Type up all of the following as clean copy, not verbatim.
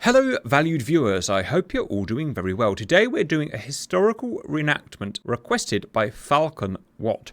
Hello valued viewers, I hope you're all doing very well. Today we're doing a historical reenactment requested by Falcon Watt.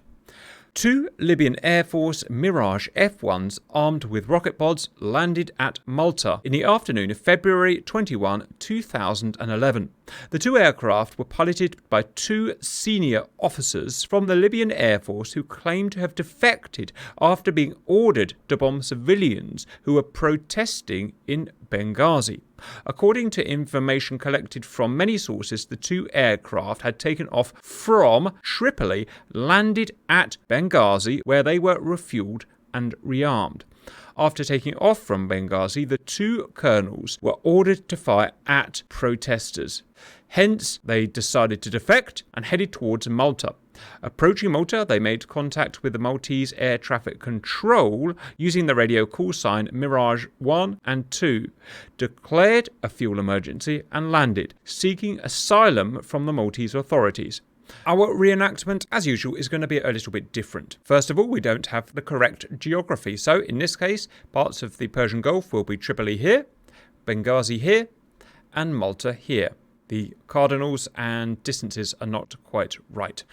Two Libyan Air Force Mirage F1s armed with rocket pods landed at Malta in the afternoon of February 21, 2011. The two aircraft were piloted by two senior officers from the Libyan Air Force who claimed to have defected after being ordered to bomb civilians who were protesting in Benghazi. According to information collected from many sources, the two aircraft had taken off from Tripoli, landed at Benghazi, where they were refueled and rearmed. After taking off from Benghazi, the two colonels were ordered to fire at protesters. Hence, they decided to defect and headed towards Malta. Approaching Malta, they made contact with the Maltese air traffic control using the radio call sign Mirage 1 and 2, declared a fuel emergency and landed, seeking asylum from the Maltese authorities. Our reenactment, as usual, is going to be a little bit different. First of all, we don't have the correct geography, so in this case, parts of the Persian Gulf will be Tripoli here, Benghazi here, and Malta here. The cardinals and distances are not quite right.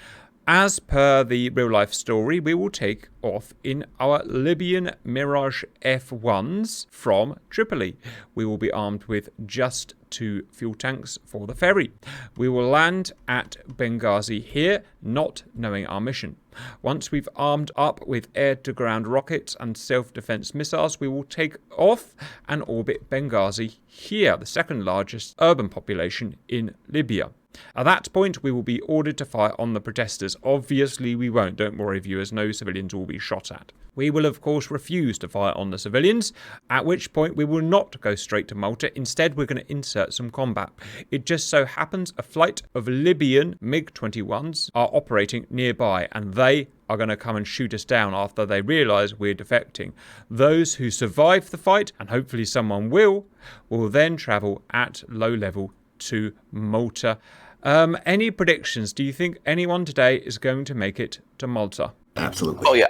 As per the real-life story, we will take off in our Libyan Mirage F1s from Tripoli. We will be armed with just 2 fuel tanks for the ferry. We will land at Benghazi here, not knowing our mission. Once we've armed up with air-to-ground rockets and self-defense missiles, we will take off and orbit Benghazi here, the second largest urban population in Libya. At that point, we will be ordered to fire on the protesters. Obviously, we won't. Don't worry, viewers. No civilians will be shot at. We will, of course, refuse to fire on the civilians, at which point we will not go straight to Malta. Instead, we're going to insert some combat. It just so happens a flight of Libyan MiG-21s are operating nearby, and they are going to come and shoot us down after they realise we're defecting. Those who survive the fight, and hopefully someone will then travel at low level to Malta. Any predictions? Do you think anyone today is going to make it to Malta? Absolutely.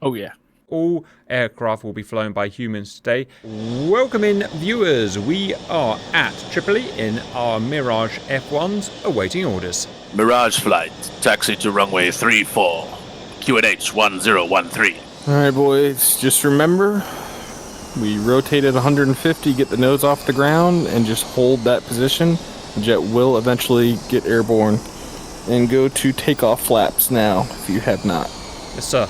Oh yeah. All aircraft will be flown by humans today. Welcome in, viewers. We are at Tripoli in our Mirage F1s, awaiting orders. Mirage flight, taxi to runway 34, QNH 1013. All right, boys. Just remember, we rotate at 150, get the nose off the ground, and just hold that position. The jet will eventually get airborne. And go to takeoff flaps now, if you have not. Yes, sir.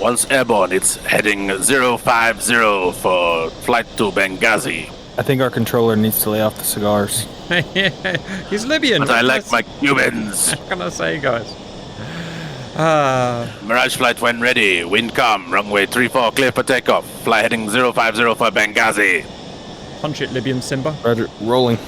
Once airborne, it's heading 050 for flight to Benghazi. I think our controller needs to lay off the cigars. He's Libyan. But I like my Cubans. What can I say, guys? Mirage flight when ready. Wind calm. Runway 34 clear for takeoff. Fly heading 050 for Benghazi. Punch it, Libyan Simba. Roger, rolling.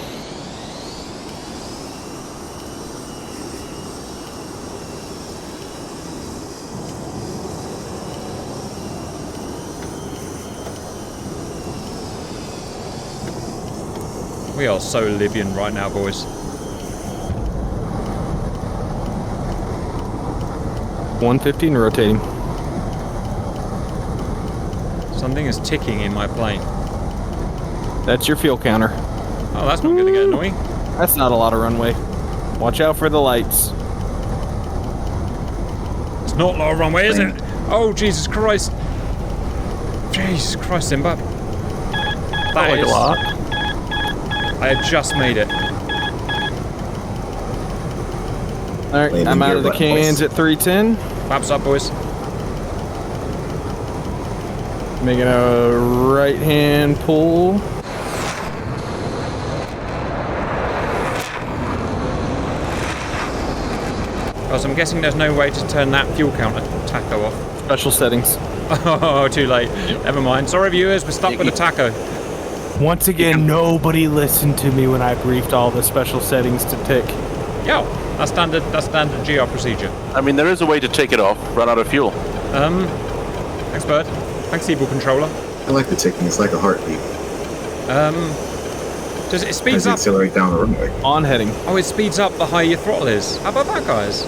We are so Libyan right now, boys. 150 and rotating. Something is ticking in my plane. That's your fuel counter. Oh, that's not going to get annoying. That's not a lot of runway. Watch out for the lights. It's not a lot of runway, is it? Oh, Jesus Christ. Jesus Christ, Simba. That is... a lot. I had just made it. Alright, I'm out of the cans at 310. Flaps up, boys. Making a right-hand pull. Guys, I'm guessing there's no way to turn that fuel counter taco off. Special settings. Oh, too late. Never mind. Sorry, viewers, we're stuck with a taco. Once again, nobody listened to me when I briefed all the special settings to tick. Yeah, that's standard GR procedure. I mean, there is a way to take it off, run out of fuel. Thanks, Bird. Thanks, Evil Controller. I like the ticking. It's like a heartbeat. Does it speeds As you up? accelerate down the runway. On heading. Oh, it speeds up the higher your throttle is. How about that, guys?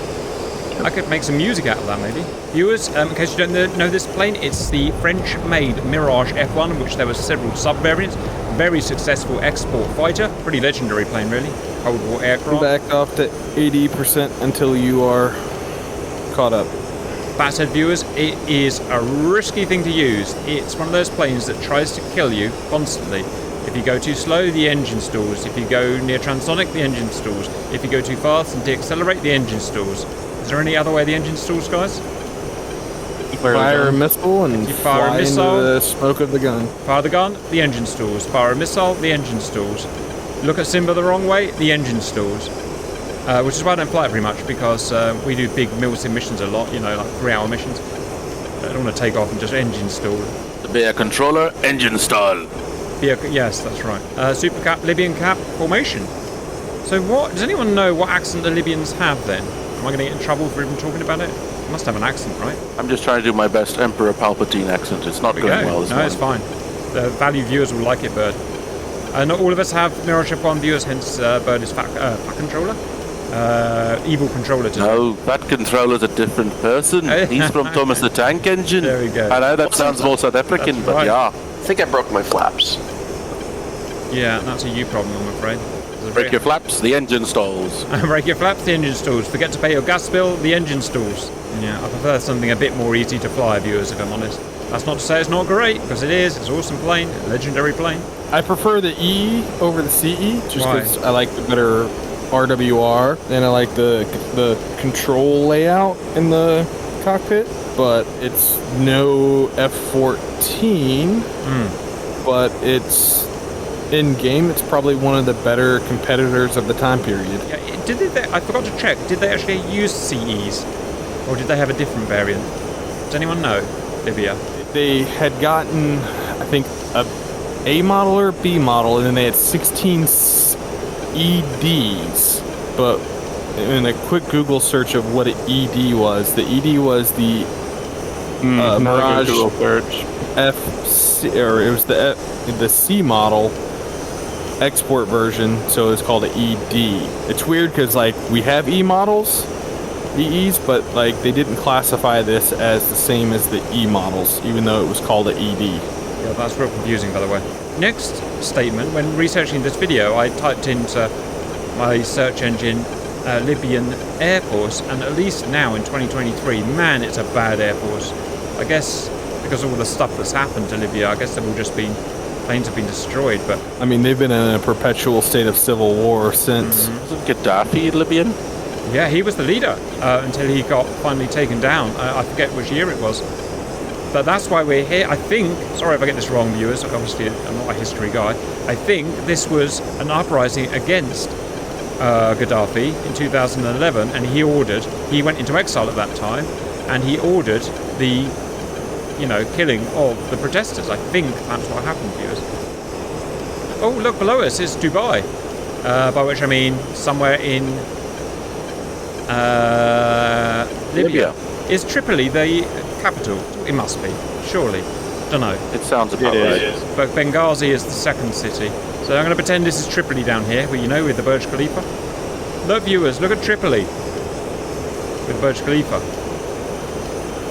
I could make some music out of that, maybe. Viewers, in case you don't know this plane, it's the French-made Mirage F1, which there were several sub-variants. very successful export fighter. Pretty legendary plane, really. Cold War aircraft. Back off to 80% until you are caught up. That said, viewers, it is a risky thing to use. It's one of those planes that tries to kill you constantly. If you go too slow, the engine stalls. If you go near transonic, the engine stalls. If you go too fast and deaccelerate, the engine stalls. Is there any other way the engine stalls, guys? Fire a missile and you fire a fly missile, into the smoke of the gun. Fire the gun, the engine stalls. Fire a missile, the engine stalls. Look at Simba the wrong way, the engine stalls. Which is why I don't fly it very much, because we do big milsim missions a lot, you know, like 3-hour missions. I don't want to take off and just engine stall. The bear controller, engine stall. Yes, that's right. Super cap, Libyan cap formation. So what, does anyone know what accent the Libyans have then? Am I going to get in trouble for even talking about it? It must have an accent, right? I'm just trying to do my best Emperor Palpatine accent. It's not going well this No, morning. it's fine. The value viewers will like it, Bird. Not all of us have Mirage F1 viewers, hence Bird is fat controller. Evil controller today. No, that controller's a different person. He's from Thomas the Tank Engine. There we go. I know that sounds more South African, That's but right. yeah. I think I broke my flaps. Yeah, that's a you problem, I'm afraid. Break your flaps, the engine stalls. Break your flaps, the engine stalls. Forget to pay your gas bill, the engine stalls. Yeah, I prefer something a bit more easy to fly, viewers, if I'm honest. That's not to say it's not great, because it is. It's an awesome plane, a legendary plane. I prefer the E over the CE, just Why? because I like the better RWR, and I like the control layout in the cockpit. But it's no F-14, but it's in game. It's probably one of the better competitors of the time period. Yeah, I forgot to check. Did they actually use CEs, or did they have a different variant? Does anyone know, Libya? They had gotten, I think, A model or B model, and then they had 16 EDs. But in a quick Google search of what an ED was, the ED was the Mirage FC, or it was the C model export version, so it's called an ED. It's weird because like we have E models, EEs, but like they didn't classify this as the same as the E models, even though it was called an ED. Yeah, that's real confusing, by the way. Next statement, when researching this video, I typed into my search engine Libyan Air Force, and at least now in 2023, man, it's a bad Air Force. I guess because of all the stuff that's happened to Libya, I guess they've all just been, planes have been destroyed, but... I mean, they've been in a perpetual state of civil war since. Wasn't Gaddafi Libyan? Yeah, he was the leader until he got finally taken down. I forget which year it was. But that's why we're here. I think, sorry if I get this wrong, viewers, obviously I'm not a history guy. I think this was an uprising against Gaddafi in 2011, and he went into exile at that time, and he ordered the, killing of the protesters. I think that's what happened, viewers. Oh, look below us is Dubai, by which I mean somewhere in Libya. Is Tripoli the capital? It must be, surely. Don't know. It sounds about right. But Benghazi is the second city. So I'm going to pretend this is Tripoli down here, where with the Burj Khalifa. Look, viewers, look at Tripoli with Burj Khalifa.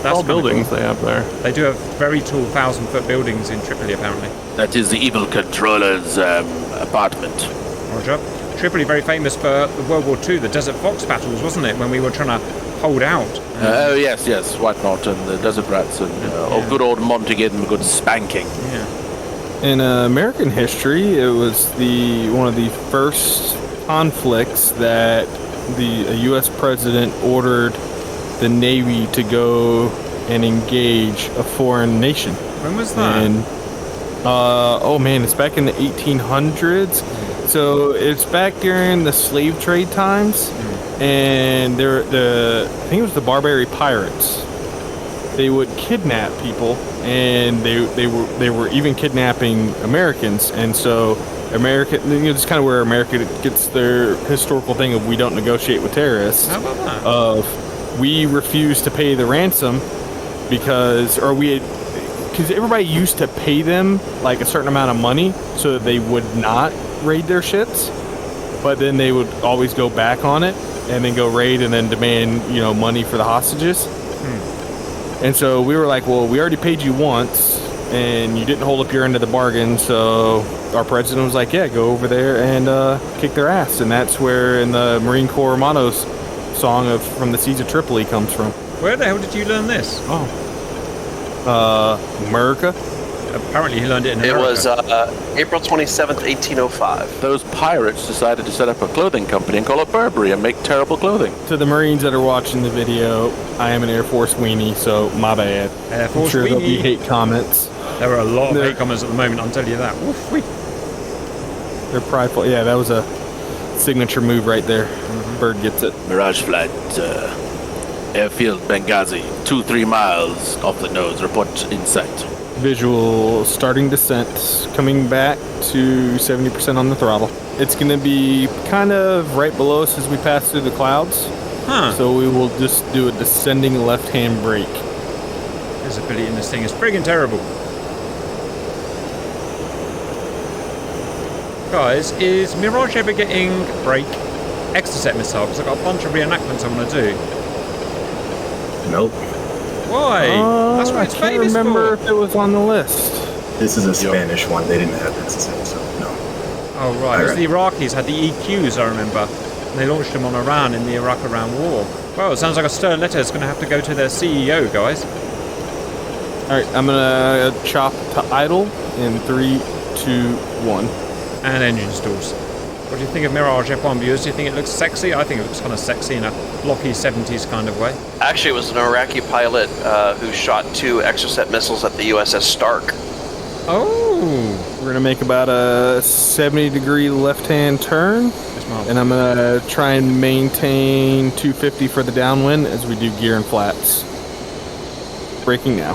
That's All buildings cool. they have there. They do have very tall 1,000-foot buildings in Tripoli, apparently. That is the evil controller's apartment. Roger. Tripoli very famous for the World War II, the Desert Fox battles, wasn't it? When we were trying to hold out. Oh yes, White Knot and the Desert Rats and good old Monty gave them a good spanking. Yeah. In American history, it was one of the first conflicts that a U.S. president ordered the Navy to go and engage a foreign nation. When was that? And it's back in the 1800s. So it's back during the slave trade times, and I think it was the Barbary Pirates. They would kidnap people, and they were even kidnapping Americans, and so it's kind of where America gets their historical thing of we don't negotiate with terrorists. How about that? We refused to pay the ransom because everybody used to pay them like a certain amount of money so that they would not raid their ships, but then they would always go back on it and then go raid and then demand money for the hostages. And so we were like, well, we already paid you once, and you didn't hold up your end of the bargain, so our president was like, yeah, go over there and kick their ass. And that's where in the Marine Corps motto's song of From the Seas of Tripoli comes from. Where the hell did you learn this? America. Apparently he learned it in America. It was April 27th, 1805. Those pirates decided to set up a clothing company and call it Burberry and make terrible clothing. To the Marines that are watching the video, I am an Air Force weenie, so my bad. Air Force I'm sure there'll be weenie. hate comments. There are a lot of hate comments at the moment, I'll tell you that. Woof, wee. They're prideful. Yeah, that was a signature move right there. Bird gets it. Mirage flight, airfield Benghazi, 2-3 miles off the nose. Report in sight. Visual starting descent, coming back to 70% on the throttle. It's going to be kind of right below us as we pass through the clouds. Huh. So we will just do a descending left-hand brake. Visibility in this thing is friggin' terrible. Guys, is Mirage ever getting brake exocet missile? Because I've got a bunch of reenactments I want to do. Nope. Why? That's what it's I can't famous remember for. if it was on the list. This is a Spanish one. They didn't have this, so no. Oh, right. It was the Iraqis had the EQs, I remember. And they launched them on Iran in the Iraq-Iran war. Well, it sounds like a stern letter is going to have to go to their CEO, guys. All right, I'm going to chop to idle in 3, 2, 1. And engine stalls. What do you think of Mirage F1 viewers? Do you think it looks sexy? I think it looks kind of sexy in a blocky 70s kind of way. Actually, it was an Iraqi pilot who shot 2 Exocet missiles at the USS Stark. Oh! We're going to make about a 70-degree left-hand turn. And I'm going to try and maintain 250 for the downwind as we do gear and flaps. Braking now.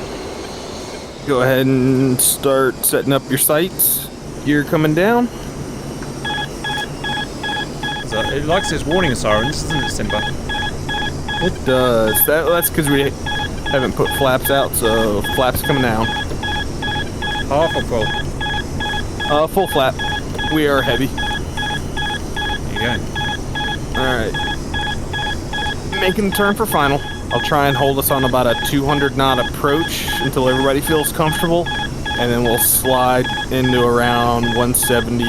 Go ahead and start setting up your sights. Gear coming down. So it likes its warning sirens, doesn't it, Simba? It does. That's because we haven't put flaps out, so flaps coming down. Half or full? Full flap. We are heavy. There you go. Alright. Making the turn for final. I'll try and hold us on about a 200 knot approach until everybody feels comfortable, and then we'll slide into around 170. I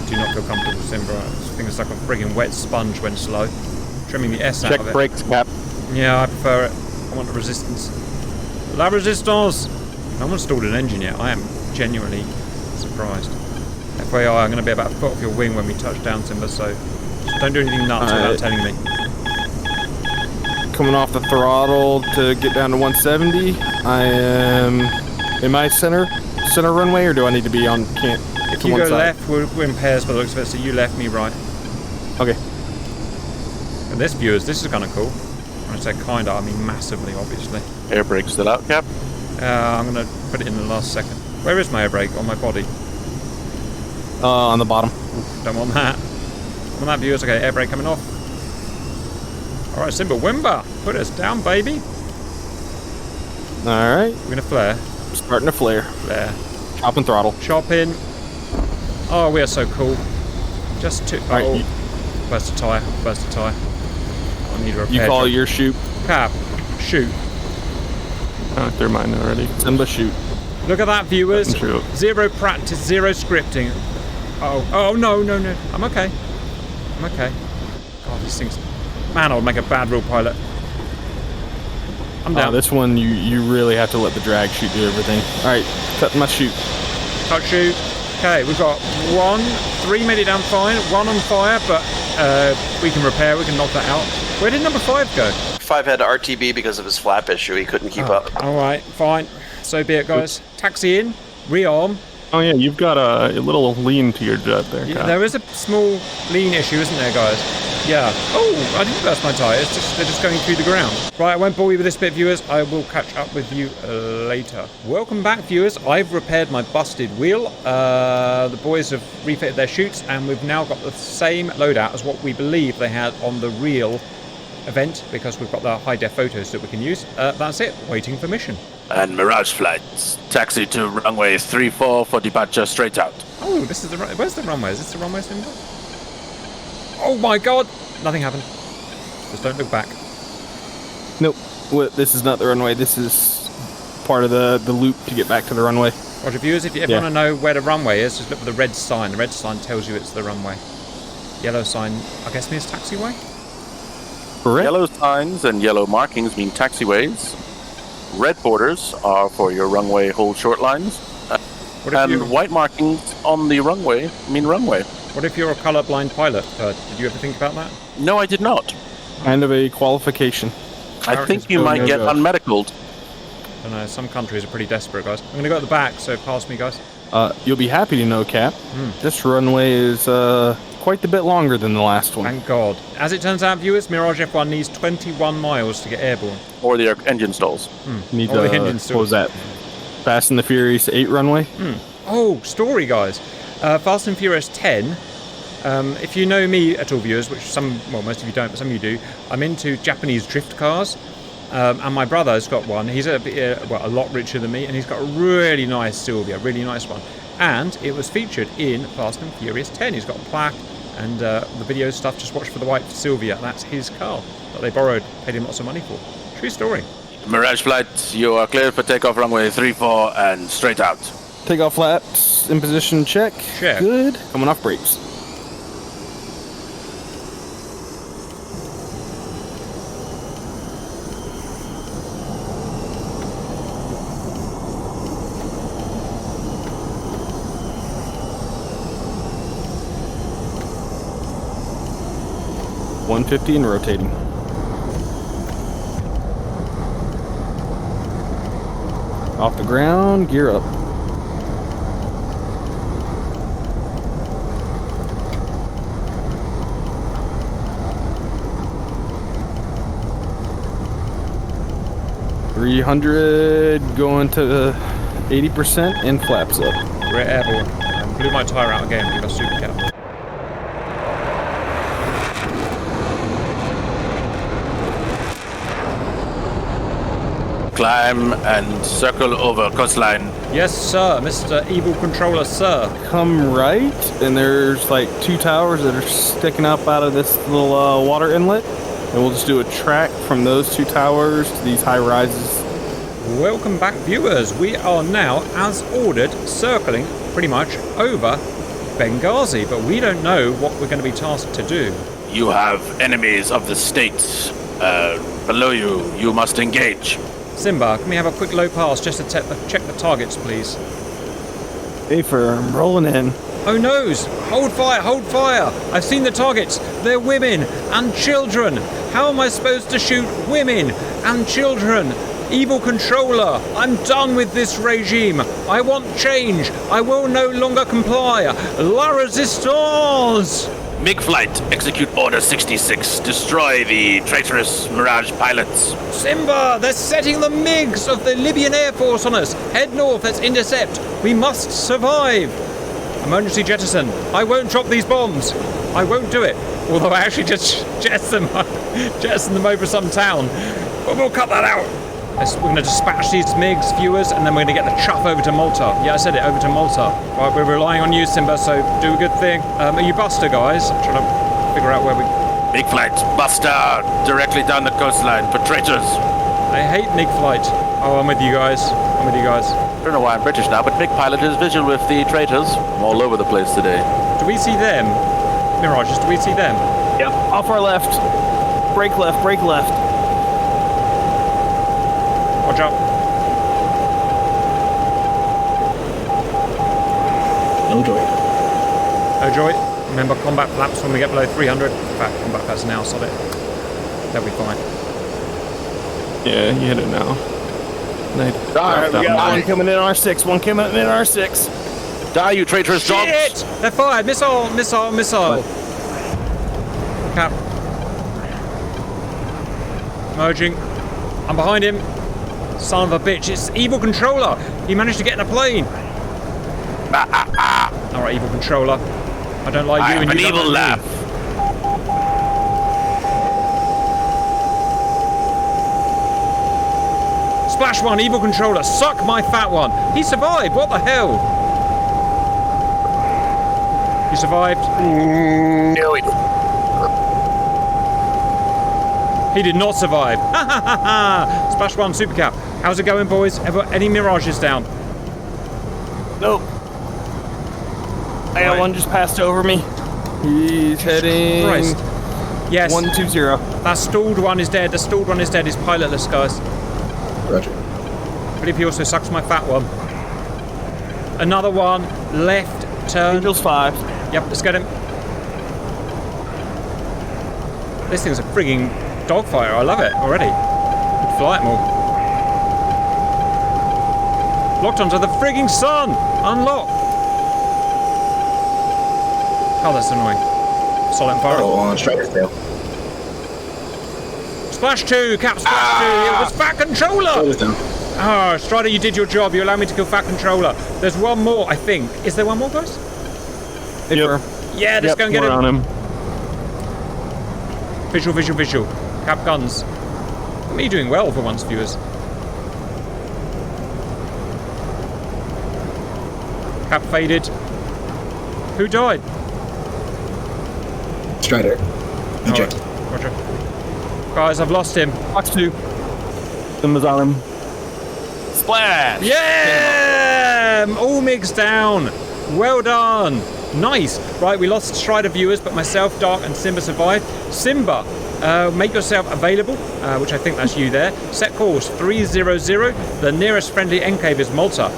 do not feel comfortable, Simba. This thing is like a friggin' wet sponge when slow. Trimming the S out Check of it. brakes, Cap. Yeah, I prefer it. I want the resistance. La resistance! I haven't installed an engine yet. I am genuinely surprised. FYI, I'm going to be about a foot off your wing when we touch down, Simba, so just don't do anything nuts without telling me. Coming off the throttle to get down to 170. I am in my center runway, or do I need to be on can't? If you go left, we're in pairs by the looks of it, so you left, me right. Okay. And this, viewers, this is kind of cool. When I say kinda, I mean massively, obviously. Air brake still out, Cap? I'm going to put it in the last second. Where is my air brake? On my body. On the bottom. Don't want that. Want that, viewers? Okay, air brake coming off. Alright, Simba, Wimba! Put us down, baby! Alright. We're going to flare. Starting to flare. Flare. Chop and throttle. Chopping. Oh, we are so cool. Just to... Right, oh. Burst a tyre. Burst a tyre. I need a repair. You call job. your shoot. Cap. Shoot. They're mine already. Simba, shoot. Look at that, viewers. True. 0 practice, 0 scripting. Oh, no. I'm okay. I'm okay. God, these things... Man, I would make a bad real pilot. I'm down. This one, you really have to let the drag shoot do everything. Alright, cut my shoot. Cut shoot. Okay, we've got 3 made it down fine, 1 on fire, but we can repair, we can knock that out. Where did number 5 go? 5 had to RTB because of his flap issue. He couldn't keep up. Alright, fine. So be it, guys. Taxi in, rearm. Oh yeah, you've got a little lean to your jet there. Yeah, there is a small lean issue, isn't there, guys? Yeah. Oh, I didn't burst my tyre. They're just going through the ground. Right, I won't bore you with this bit, viewers. I will catch up with you later. Welcome back, viewers. I've repaired my busted wheel. The boys have refitted their chutes, and we've now got the same loadout as what we believe they had on the real event, because we've got the high-def photos that we can use. That's it. Waiting for mission. And Mirage flights. Taxi to runway 34 for departure straight out. Oh, this is the where's the runway? Is this the runway, Simba? Oh my god! Nothing happened. Just don't look back. Nope. This is not the runway. This is part of the loop to get back to the runway. Roger, viewers, if you ever Yeah. want to know where the runway is, just look for the red sign. The red sign tells you it's the runway. Yellow sign, I guess, means taxiway? Correct. Yellow signs and yellow markings mean taxiways. Red borders are for your runway hold short lines. What if, And you, white markings on the runway mean runway. what if you're a colourblind pilot? Did you ever think about that? No, I did not. Kind of a qualification. I think you might get unmedicaled. I don't know, some countries are pretty desperate, guys. I'm going to go at the back, so pass me, guys. You'll be happy to know, Cap. This runway is quite a bit longer than the last one. Thank God. As it turns out, viewers, Mirage F1 needs 21 miles to get airborne. Or the engine stalls. Need All the engines what was that? Fast and the Furious 8 runway? Oh, story, guys. Fast and Furious 10. If you know me at all, viewers, which most of you don't, but some of you do, I'm into Japanese drift cars. And my brother's got one. He's a lot richer than me, and he's got a really nice Silvia, really nice one. And it was featured in Fast and Furious 10. He's got a plaque and the video stuff. Just watch for the white Silvia. That's his car that they borrowed, paid him lots of money for. True story. Mirage flight, you are cleared for takeoff runway 34 and straight out. Takeoff flaps in position, check. Check. Good. Coming off brakes. $150 and rotating. Off the ground, gear up. $300 going to 80% and flaps up. We're airborne. Blew my tyre out again. We got super cap. Climb and circle over coastline. Yes, sir, Mr. Evil Controller, sir. Come right, and there's like 2 towers that are sticking up out of this little water inlet. And we'll just do a track from those 2 towers to these high rises. Welcome back, viewers. We are now, as ordered, circling pretty much over Benghazi, but we don't know what we're going to be tasked to do. You have enemies of the state below you. You must engage. Simba, can we have a quick low pass just to check the targets, please? Hey, I'm rolling in. Oh noes! Hold fire! Hold fire! I've seen the targets. They're women and children. How am I supposed to shoot women and children? Evil Controller, I'm done with this regime. I want change. I will no longer comply. La Resistance! MiG flight, execute order 66. Destroy the traitorous Mirage pilots. Simba, they're setting the MiGs of the Libyan Air Force on us. Head north, let's intercept. We must survive. Emergency jettison. I won't drop these bombs. I won't do it. Although I actually just jettison them over some town. But we'll cut that out. We're going to dispatch these MiGs, viewers, and then we're going to get the chuff over to Malta. Yeah, I said it, over to Malta. Right, we're relying on you, Simba, so do a good thing. Are you Buster, guys? I'm trying to figure out where we... MiG flight, Buster, directly down the coastline for traitors. I hate MiG flight. Oh, I'm with you guys. I don't know why I'm British now, but MiG pilot is visual with the traitors. I'm all over the place today. Do we see them? Mirages, do we see them? Yep. Off our left. Brake left, brake left. Watch out. No joy. No joy. Remember combat flaps when we get below 300. In fact, combat flaps now, sod it. They'll be fine. Yeah, you hit it now. Alright, we got one coming in R6, one coming in R6. Die, you traitorous dogs! Shit! They're fired! Missile! Missile! Missile! Cap. Merging. I'm behind him. Son of a bitch. It's Evil Controller. He managed to get in a plane. Alright, Evil Controller. I don't like you and an you evil don't like laugh. me. Splash one, Evil Controller. Suck my fat one. He survived. What the hell? He survived. No, it. He did not survive. Ha ha ha ha! Splash 1 Supercap. How's it going, boys? Any Mirages down? Nope. I got one just passed over me. He's heading... Christ. Yes. 120. That stalled one is dead. The stalled one is dead. He's pilotless, guys. Roger. I believe he also sucks my fat one. Another one. Left turn. Angels 5. Yep, let's get him. This thing's a frigging dogfire. I love it already. Could fly it more. Locked onto the frigging sun. Unlock. Oh, that's annoying. Solid fire. Oh, on Strider's tail. Splash 2, Cap Splash 2. It was Fat Controller. Strider's down. Oh, Strider, you did your job. You allowed me to kill Fat Controller. There's one more, I think. Is there one more, guys? Yep. Yeah, let's go and get we're him. on him. Visual, visual, visual. Cap guns. I mean, you're doing well for once, viewers. Cap faded. Who died? Strider. Eject. Roger. Guys, I've lost him. Box 2. Simba's on him. Splash! Yeah! All mixed down. Well done. Nice. Right, we lost Strider viewers, but myself, Dark, and Simba survived. Simba, make yourself available, which I think that's you there. Set course 300. The nearest friendly enclave is Malta.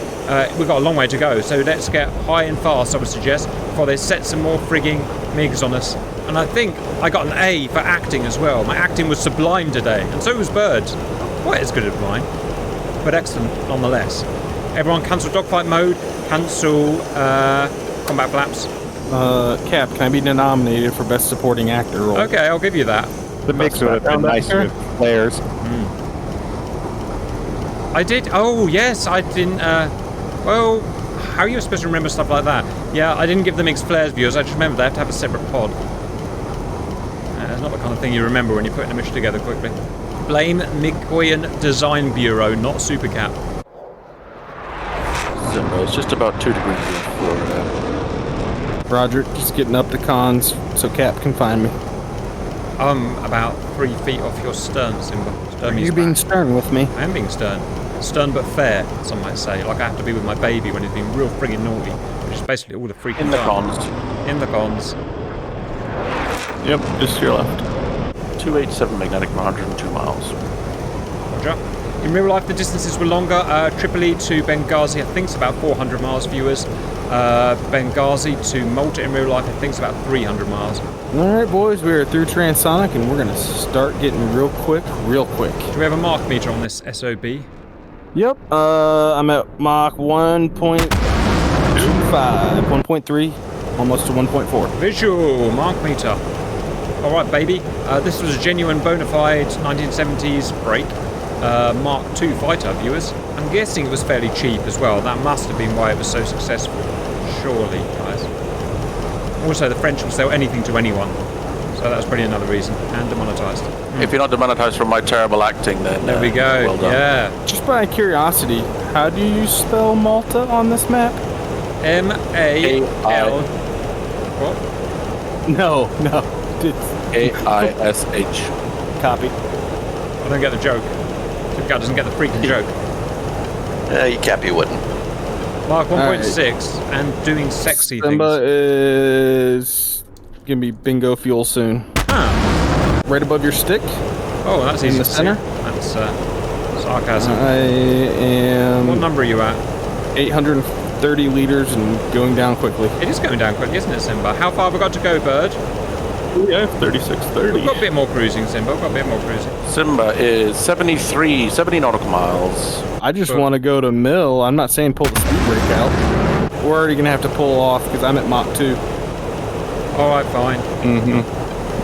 We've got a long way to go, so let's get high and fast, I would suggest, before they set some more frigging MiGs on us. And I think I got an A for acting as well. My acting was sublime today, and so was Bird's. Not quite as good as mine, but excellent nonetheless. Everyone cancel dogfight mode, cancel combat flaps. Cap, can I be nominated for Best Supporting Actor role? Okay, I'll give you that. The mix would have been nicer with players. I did. Oh, yes, I didn't. Well, how are you supposed to remember stuff like that? Yeah, I didn't give the mixed flares viewers. I just remember they have to have a separate pod. It's not the kind of thing you remember when you're putting a mission together quickly. Blame Mikoyan Design Bureau, not Supercap. It's just about 2 degrees in Florida. Roger, just getting up to cons so Cap can find me. I'm about 3 feet off your stern, Simba. Stern means You're being back. stern with me. I am being stern. Stern but fair, some might say. Like I have to be with my baby when he's been real friggin' naughty. Which is basically all the freaking In the time. cons. In the cons. Yep, just to your left. 287 magnetic, 102 miles. Roger. In real life, the distances were longer. Tripoli to Benghazi, I think it's about 400 miles, viewers. Benghazi to Malta in real life, I think it's about 300 miles. Alright, boys, we are through Transonic and we're going to start getting real quick, real quick. Do we have a mark meter on this SOB? Yep, I'm at Mach 1.25, 1.3, almost to 1.4. Visual mark meter. All right, baby. This was a genuine bona fide 1970s break. Mark II fighter, viewers. I'm guessing it was fairly cheap as well. That must have been why it was so successful. Surely, guys. Also, the French will sell anything to anyone. So that was probably another reason. And demonetized. If you're not demonetized from my terrible acting, then There we go. well done. Yeah. Just by curiosity, how do you spell Malta on this map? M-A-L... What? No. It's A-I-S-H. copy. I don't get the joke. The guy doesn't get the freaking joke. You Cap, you wouldn't. Mark 1.6 and doing sexy Simba things. is gonna be bingo fuel soon. Huh. Right above your stick. Oh, that's easy the to see. center? That's sarcasm. I am What number are you at? 830 liters and going down quickly. It is going down quickly, isn't it, Simba? How far have we got to go, Bird? Yeah, 3630. We've got a bit more cruising, Simba. We've got a bit more cruising. Simba is 70 nautical miles. I just But- want to go to mill. I'm not saying pull the speed brake out. We're already gonna have to pull off because I'm at Mach 2. All right, fine. Mm-hmm.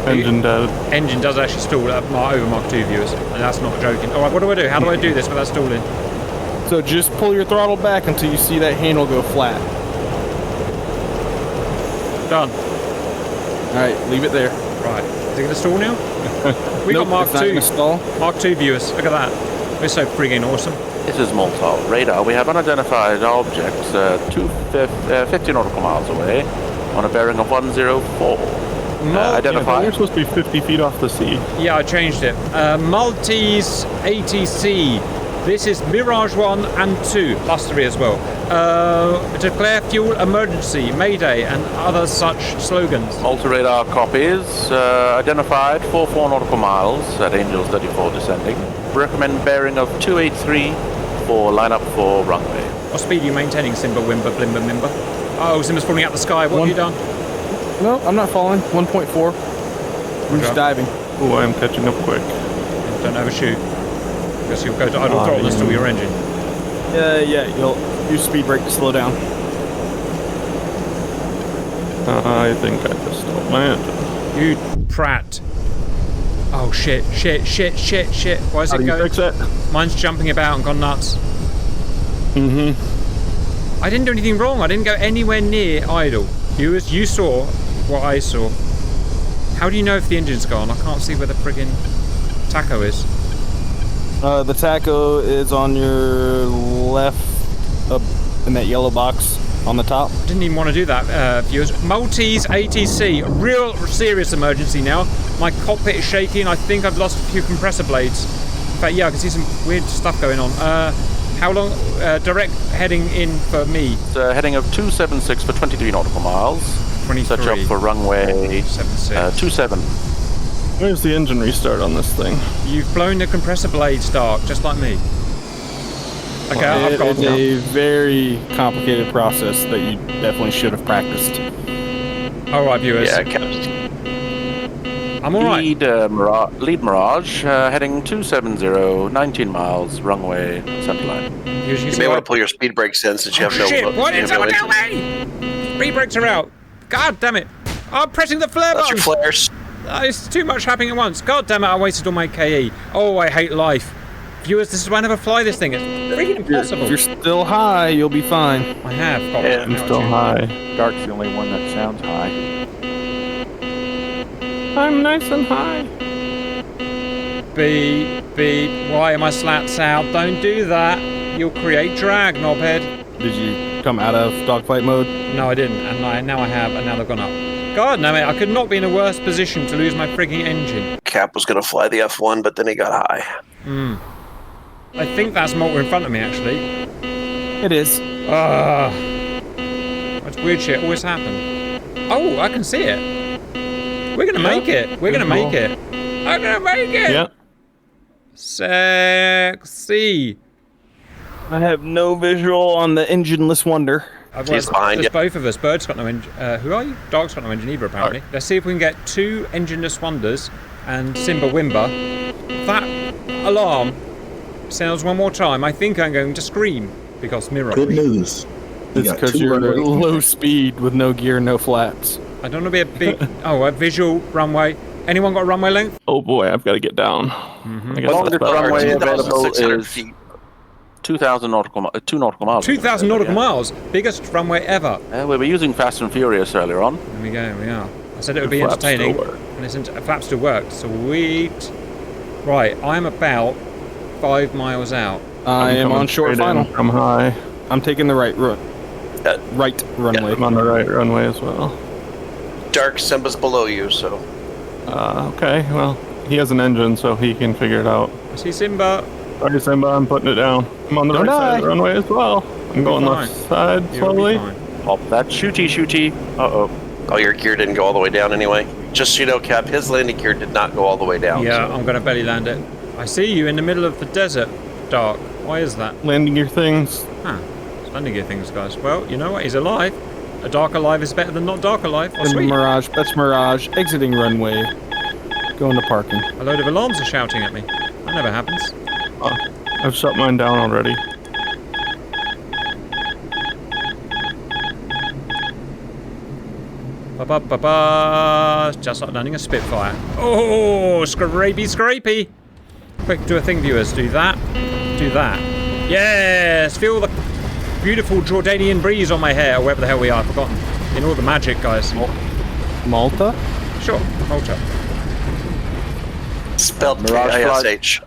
Engine dead. Engine does actually stall at over Mark 2 viewers, and that's not joking. All right, what do I do? How do I do this without stalling? So just pull your throttle back until you see that handle go flat. Done. All right, leave it there. Right. Is it going to stall now? We Nope, got Mark it's not 2. gonna stall. Mark 2 viewers. Look at that. We're so friggin' awesome. This is Malta. Radar. We have unidentified objects 50 nautical miles away on a bearing of 104. Identify. You're supposed to be 50 feet off the sea. Yeah, I changed it. Maltese ATC. This is Mirage 1 and 2, plus 3 as well. Declare fuel emergency, Mayday, and other such slogans. Malta radar copies. Identified 44 nautical miles at Angels 34 descending. Recommend bearing of 283 for lineup for runway. What speed are you maintaining, Simba, Wimba, Blimba, Mimba? Oh, Simba's falling out the sky. What have you done? No, I'm not falling. 1.4. I'm just diving. Oh, I'm catching up quick. Don't overshoot. Guess you'll go to idle throttle and stall your engine. Yeah, you'll use speed brake to slow down. I think I just stole my engine. You prat. Oh, shit. Why is How it do you going? fix it? Mine's jumping about and gone nuts. Mm-hmm. I didn't do anything wrong. I didn't go anywhere near idle. You saw what I saw. How do you know if the engine's gone? I can't see where the friggin' tacho is. The tacho is on your left, up in that yellow box on the top. Didn't even want to do that, viewers. Maltese ATC, real serious emergency now. My cockpit is shaking. I think I've lost a few compressor blades. In fact, yeah, I can see some weird stuff going on. How long? Direct heading in for me. Heading of 276 for 23 nautical miles. 23. Touch up for runway 27. Where's the engine restart on this thing? You've blown the compressor blades dark, just like me. Okay, I've got It's a very complicated process that you definitely should have practiced. All right, viewers. Yeah, Captain. I'm all right. Lead Mirage, heading 270, 19 miles, runway centerline. You may want to pull your speed brakes in since you have no. Shit! Why you didn't have no someone tell engine. me? Speed brakes are out. God damn it! I'm pressing the flare That's button. your flares. It's too much happening at once. God damn it! I wasted all my KE. Oh, I hate life. Viewers, this is why I never fly this thing. It's freaking impossible. If you're still high, you'll be fine. I have got Yeah, I'm still high. Dark's the only one that sounds high. I'm nice and high. Beep, beep. Why are my slats out? Don't do that. You'll create drag, knobhead. Did you come out of dogfight mode? No, I didn't. And now I have, and now they've gone up. God damn it, I could not be in a worse position to lose my frigging engine. Cap was going to fly the F1, but then he got high. I think that's Malta in front of me, actually. It is. That's weird shit. Always happen. Oh, I can see it. We're gonna make it. We're gonna make it. I'm gonna make it. Yeah. Sexy. I have no visual on the engineless wonder. He's behind There's you. both of us. Bird's got no engine. Who are you? Dog's got no engine either, apparently. Let's see if we can get 2 engineless wonders and Simba Wimba. That alarm sounds one more time. I think I'm going to scream because Mirage. Good news. You It's got because 2 you're at runway low speed with no gear, no flats. I don't want to be a big. A visual runway. Anyone got a runway length? Oh boy, I've got to get down. I guess Longest that's about runway right. available 2,600 is feet. 2,000 nautical miles. 2 nautical miles. 2,000 nautical miles. Biggest runway ever. We were using Fast and Furious earlier on. There we go. We are. I said it would be Flaps still entertaining. work. And it's flaps still worked. Sweet. Right. I'm about 5 miles out. I am coming on short straight in final. from high. I'm taking the right runway. I'm on the right runway as well. Dark Simba's below you, so. Okay, well, he has an engine, so he can figure it out. I see Simba. Sorry, Simba, I'm putting it down. I'm on the Don't right side die. of the runway as well. I'm going left side You'll be slowly. fine. Pop that shooty. Uh-oh. Oh, your gear didn't go all the way down anyway. Just so you know, Cap, his landing gear did not go all the way down. Yeah, I'm going to belly land it. I see you in the middle of the desert, Dark. Why is that? Landing your things. Huh. It's landing gear things, guys. Well, you know what? He's alive. A dark alive is better than not dark alive. Oh, And sweet. Mirage. That's Mirage. Exiting runway. Going to parking. A load of alarms are shouting at me. That never happens. I've shut mine down already. Ba-ba-ba-ba. Just like landing a Spitfire. Oh, scrapey. Quick, do a thing, viewers. Do that. Do that. Yes! Feel the beautiful Jordanian breeze on my hair, or wherever the hell we are. I've forgotten. In all the magic, guys. Malta? Sure, Malta. Spelled Mirage K-I-S-H.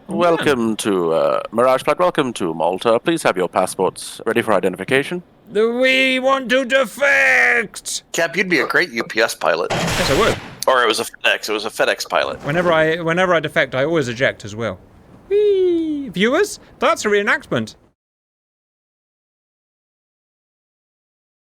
Welcome to Mirage Flight. Welcome to Malta. Please have your passports ready for identification. We want to defect! Cap, you'd be a great UPS pilot. Yes, I would. Or it was a FedEx. It was a FedEx pilot. Whenever I defect, I always eject as well. Whee! Viewers, that's a reenactment.